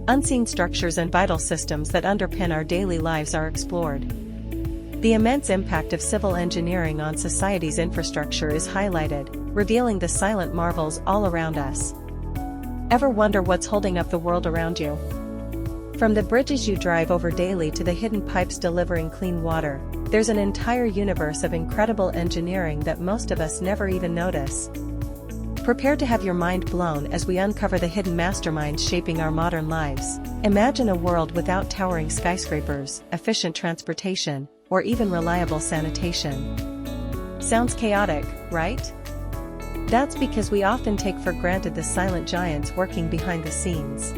unseen structures and vital systems that underpin our daily lives are explored. The immense impact of civil engineering on society's infrastructure is highlighted, revealing the silent marvels all around us. Ever wonder what's holding up the world around you? From the bridges you drive over daily to the hidden pipes delivering clean water, there's an entire universe of incredible engineering that most of us never even notice. Prepare to have your mind blown as we uncover the hidden masterminds shaping our modern lives. Imagine a world without towering skyscrapers, efficient transportation, or even reliable sanitation. Sounds chaotic, right? That's because we often take for granted the silent giants working behind the scenes.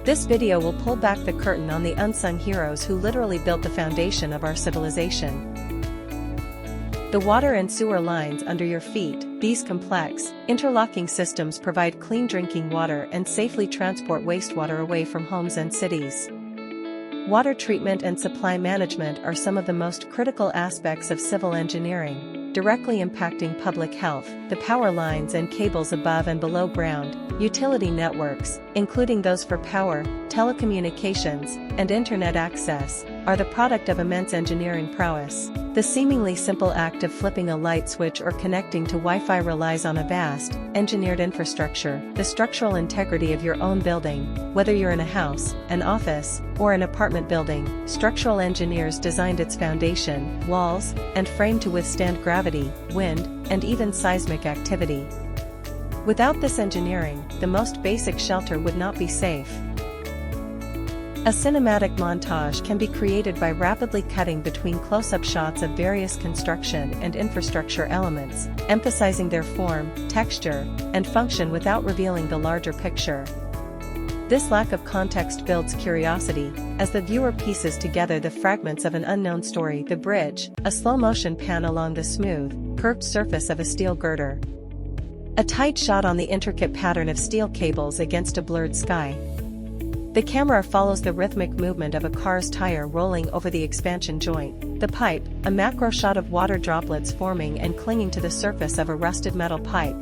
This video will pull back the curtain on the unsung heroes who literally built the foundation of our civilization. The water and sewer lines under your feet, these complex, interlocking systems provide clean drinking water and safely transport wastewater away from homes and cities. Water treatment and supply management are some of the most critical aspects of civil engineering, directly impacting public health. The power lines and cables above and below ground, utility networks, including those for power, telecommunications, and internet access, are the product of immense engineering prowess. The seemingly simple act of flipping a light switch or connecting to Wi-Fi relies on a vast, engineered infrastructure. The structural integrity of your own building, whether you're in a house, an office, or an apartment building, structural engineers designed its foundation, walls, and frame to withstand gravity, wind, and even seismic activity. Without this engineering, the most basic shelter would not be safe. A cinematic montage can be created by rapidly cutting between close-up shots of various construction and infrastructure elements, emphasizing their form, texture, and function without revealing the larger picture. This lack of context builds curiosity, as the viewer pieces together the fragments of an unknown story. The bridge, a slow-motion pan along the smooth, curved surface of a steel girder. A tight shot on the intricate pattern of steel cables against a blurred sky. The camera follows the rhythmic movement of a car's tire rolling over the expansion joint. The pipe, a macro shot of water droplets forming and clinging to the surface of a rusted metal pipe.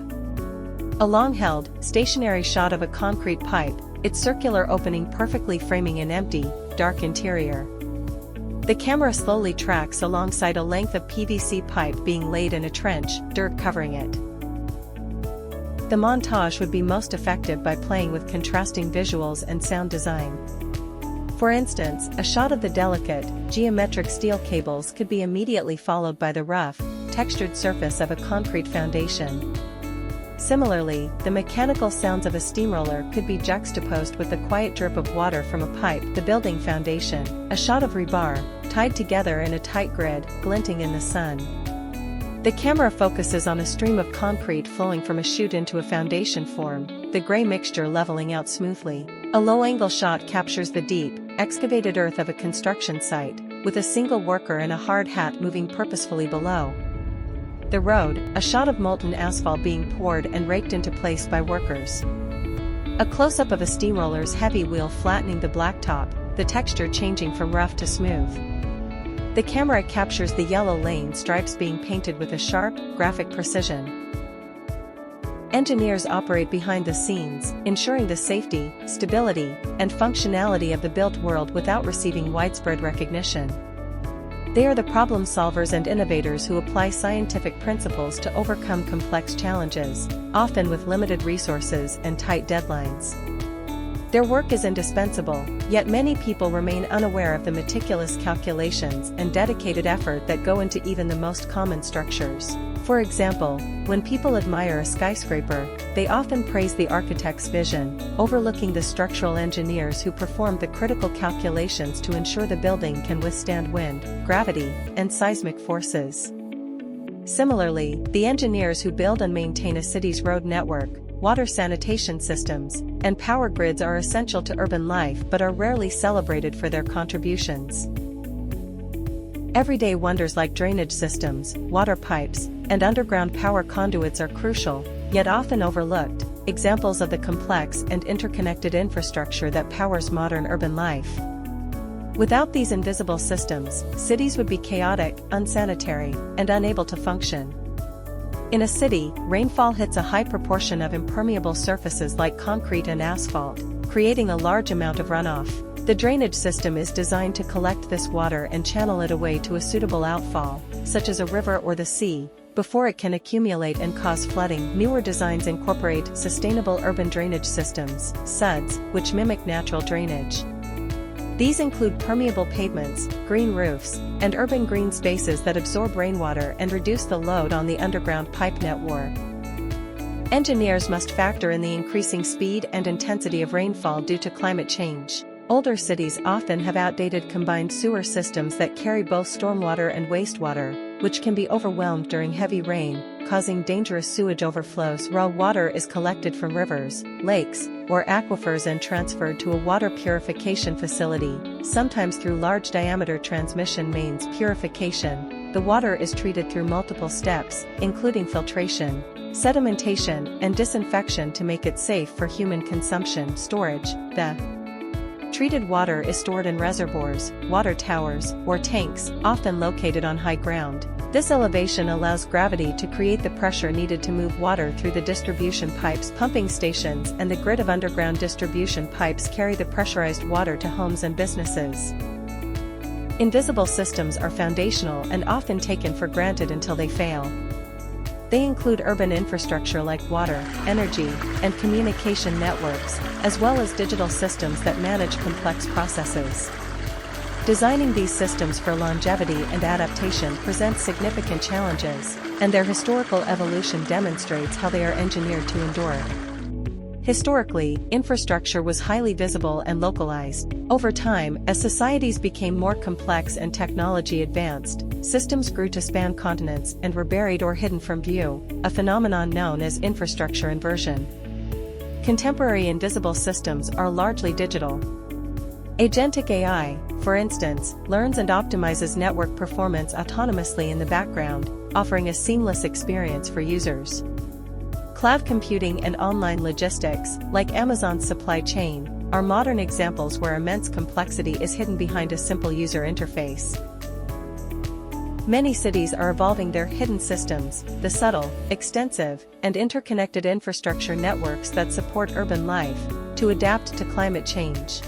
A long-held, stationary shot of a concrete pipe, its circular opening perfectly framing an empty, dark interior. The camera slowly tracks alongside a length of PVC pipe being laid in a trench, dirt covering it. The montage would be most effective by playing with contrasting visuals and sound design. For instance, a shot of the delicate, geometric steel cables could be immediately followed by the rough, textured surface of a concrete foundation. Similarly, the mechanical sounds of a steamroller could be juxtaposed with the quiet drip of water from a pipe. The building foundation, a shot of rebar, tied together in a tight grid, glinting in the sun. The camera focuses on a stream of concrete flowing from a chute into a foundation form, the gray mixture leveling out smoothly. A low-angle shot captures the deep, excavated earth of a construction site, with a single worker in a hard hat moving purposefully below. The road, a shot of molten asphalt being poured and raked into place by workers. A close-up of a steamroller's heavy wheel flattening the blacktop, the texture changing from rough to smooth. The camera captures the yellow lane stripes being painted with a sharp, graphic precision. Engineers operate behind the scenes, ensuring the safety, stability, and functionality of the built world without receiving widespread recognition. They are the problem solvers and innovators who apply scientific principles to overcome complex challenges, often with limited resources and tight deadlines. Their work is indispensable, yet many people remain unaware of the meticulous calculations and dedicated effort that go into even the most common structures. For example, when people admire a skyscraper, they often praise the architect's vision, overlooking the structural engineers who performed the critical calculations to ensure the building can withstand wind, gravity, and seismic forces. Similarly, the engineers who build and maintain a city's road network, water sanitation systems, and power grids are essential to urban life but are rarely celebrated for their contributions. Everyday wonders like drainage systems, water pipes, and underground power conduits are crucial, yet often overlooked, examples of the complex and interconnected infrastructure that powers modern urban life. Without these invisible systems, cities would be chaotic, unsanitary, and unable to function. In a city, rainfall hits a high proportion of impermeable surfaces like concrete and asphalt, creating a large amount of runoff. The drainage system is designed to collect this water and channel it away to a suitable outfall, such as a river or the sea, before it can accumulate and cause flooding. Newer designs incorporate sustainable urban drainage systems, SUDs, which mimic natural drainage. These include permeable pavements, green roofs, and urban green spaces that absorb rainwater and reduce the load on the underground pipe network. Engineers must factor in the increasing speed and intensity of rainfall due to climate change. Older cities often have outdated combined sewer systems that carry both stormwater and wastewater, which can be overwhelmed during heavy rain, causing dangerous sewage overflows. Raw water is collected from rivers, lakes, or aquifers and transferred to a water purification facility, sometimes through large-diameter transmission mains. Purification: the water is treated through multiple steps, including filtration, sedimentation, and disinfection to make it safe for human consumption. Storage: the treated water is stored in reservoirs, water towers, or tanks, often located on high ground. This elevation allows gravity to create the pressure needed to move water through the distribution pipes. Pumping stations and the grid of underground distribution pipes carry the pressurized water to homes and businesses. Invisible systems are foundational and often taken for granted until they fail. They include urban infrastructure like water, energy, and communication networks, as well as digital systems that manage complex processes. Designing these systems for longevity and adaptation presents significant challenges, and their historical evolution demonstrates how they are engineered to endure. Historically, infrastructure was highly visible and localized. Over time, as societies became more complex and technology advanced, systems grew to span continents and were buried or hidden from view, a phenomenon known as infrastructure inversion. Contemporary invisible systems are largely digital. Agentic AI, for instance, learns and optimizes network performance autonomously in the background, offering a seamless experience for users. Cloud computing and online logistics, like Amazon's supply chain, are modern examples where immense complexity is hidden behind a simple user interface. Many cities are evolving their hidden systems, the subtle, extensive, and interconnected infrastructure networks that support urban life, to adapt to climate change.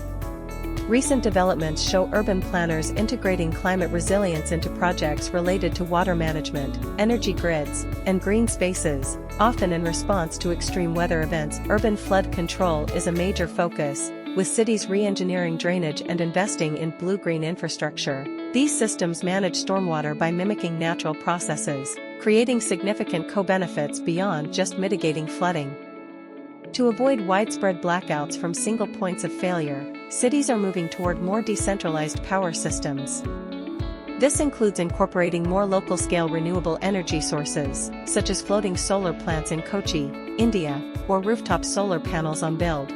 Recent developments show urban planners integrating climate resilience into projects related to water management, energy grids, and green spaces, often in response to extreme weather events. Urban flood control is a major focus, with cities re-engineering drainage and investing in blue-green infrastructure. These systems manage stormwater by mimicking natural processes, creating significant co-benefits beyond just mitigating flooding. To avoid widespread blackouts from single points of failure, cities are moving toward more decentralized power systems. This includes incorporating more local-scale renewable energy sources, such as floating solar plants in Kochi, India, or rooftop solar panels on build.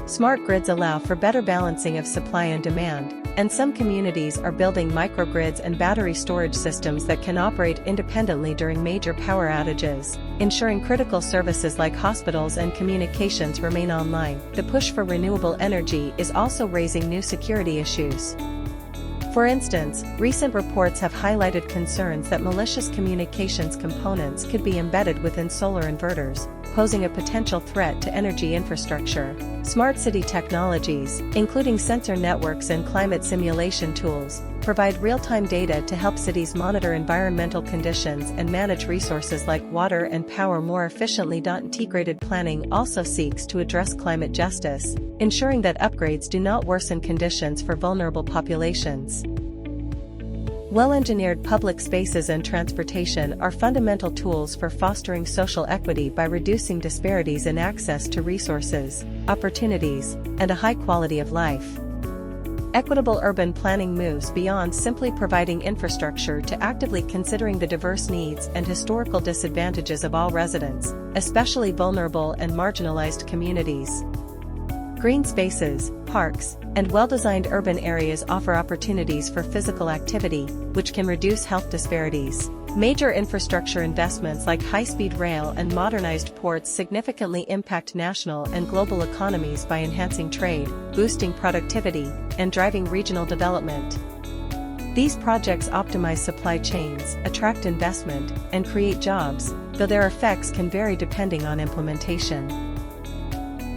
Smart grids allow for better balancing of supply and demand, and some communities are building microgrids and battery storage systems that can operate independently during major power outages, ensuring critical services like hospitals and communications remain online. The push for renewable energy is also raising new security issues. For instance, recent reports have highlighted concerns that malicious communications components could be embedded within solar inverters, posing a potential threat to energy infrastructure. Smart city technologies, including sensor networks and climate simulation tools, provide real-time data to help cities monitor environmental conditions and manage resources like water and power more efficiently. Integrated planning also seeks to address climate justice, ensuring that upgrades do not worsen conditions for vulnerable populations. Well-engineered public spaces and transportation are fundamental tools for fostering social equity by reducing disparities in access to resources, opportunities, and a high quality of life. Equitable urban planning moves beyond simply providing infrastructure to actively considering the diverse needs and historical disadvantages of all residents, especially vulnerable and marginalized communities. Green spaces, parks, and well-designed urban areas offer opportunities for physical activity, which can reduce health disparities. Major infrastructure investments like high-speed rail and modernized ports significantly impact national and global economies by enhancing trade, boosting productivity, and driving regional development. These projects optimize supply chains, attract investment, and create jobs, though their effects can vary depending on implementation.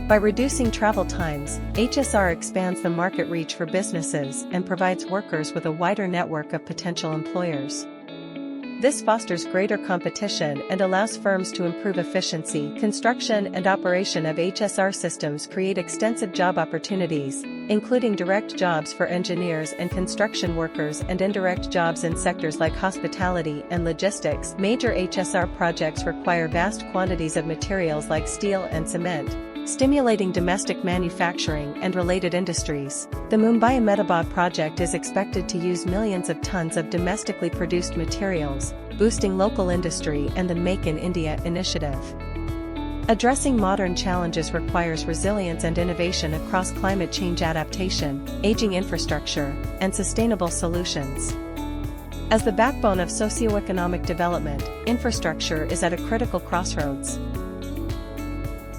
By reducing travel times, HSR expands the market reach for businesses and provides workers with a wider network of potential employers. This fosters greater competition and allows firms to improve efficiency. Construction and operation of HSR systems create extensive job opportunities, including direct jobs for engineers and construction workers and indirect jobs in sectors like hospitality and logistics. Major HSR projects require vast quantities of materials like steel and cement, stimulating domestic manufacturing and related industries. The Mumbai-Ahmedabad project is expected to use millions of tons of domestically produced materials, boosting local industry and the Make in India initiative. Addressing modern challenges requires resilience and innovation across climate change adaptation, aging infrastructure, and sustainable solutions. As the backbone of socioeconomic development, infrastructure is at a critical crossroads.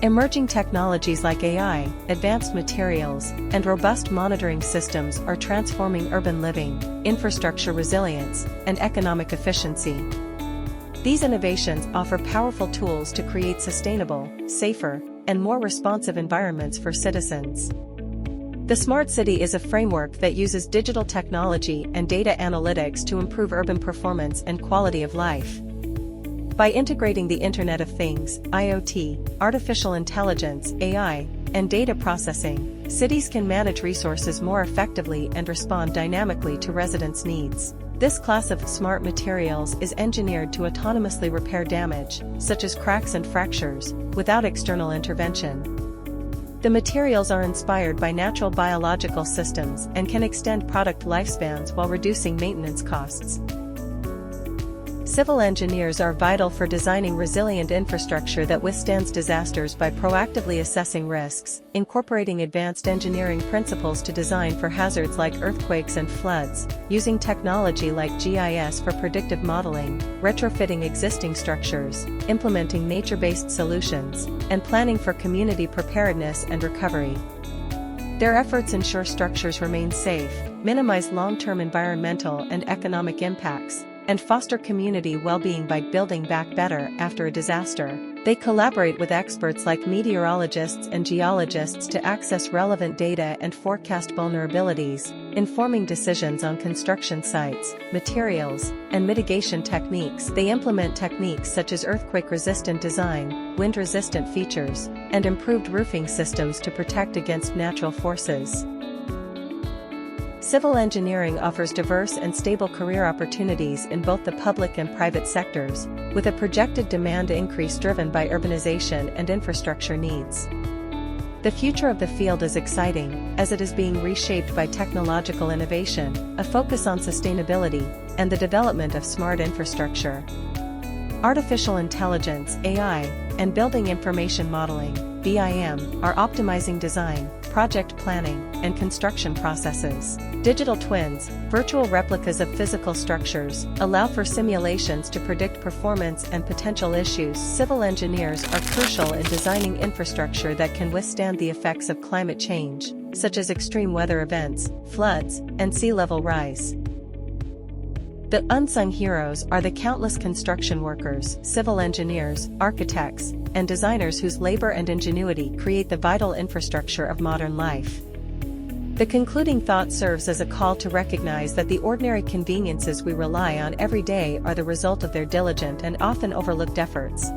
Emerging technologies like AI, advanced materials, and robust monitoring systems are transforming urban living, infrastructure resilience, and economic efficiency. These innovations offer powerful tools to create sustainable, safer, and more responsive environments for citizens. The Smart City is a framework that uses digital technology and data analytics to improve urban performance and quality of life. By integrating the Internet of Things, IoT, artificial intelligence, AI, and data processing, cities can manage resources more effectively and respond dynamically to residents' needs. This class of smart materials is engineered to autonomously repair damage, such as cracks and fractures, without external intervention. The materials are inspired by natural biological systems and can extend product lifespans while reducing maintenance costs. Civil engineers are vital for designing resilient infrastructure that withstands disasters by proactively assessing risks, incorporating advanced engineering principles to design for hazards like earthquakes and floods, using technology like GIS for predictive modeling, retrofitting existing structures, implementing nature-based solutions, and planning for community preparedness and recovery. Their efforts ensure structures remain safe, minimize long-term environmental and economic impacts, and foster community well-being by building back better after a disaster. They collaborate with experts like meteorologists and geologists to access relevant data and forecast vulnerabilities, informing decisions on construction sites, materials, and mitigation techniques. They implement techniques such as earthquake-resistant design, wind-resistant features, and improved roofing systems to protect against natural forces. Civil engineering offers diverse and stable career opportunities in both the public and private sectors, with a projected demand increase driven by urbanization and infrastructure needs. The future of the field is exciting, as it is being reshaped by technological innovation, a focus on sustainability, and the development of smart infrastructure. Artificial intelligence, AI, and building information modeling, BIM, are optimizing design, project planning, and construction processes. Digital twins, virtual replicas of physical structures, allow for simulations to predict performance and potential issues. Civil engineers are crucial in designing infrastructure that can withstand the effects of climate change, such as extreme weather events, floods, and sea level rise. The unsung heroes are the countless construction workers, civil engineers, architects, and designers whose labor and ingenuity create the vital infrastructure of modern life. The concluding thought serves as a call to recognize that the ordinary conveniences we rely on every day are the result of their diligent and often overlooked efforts.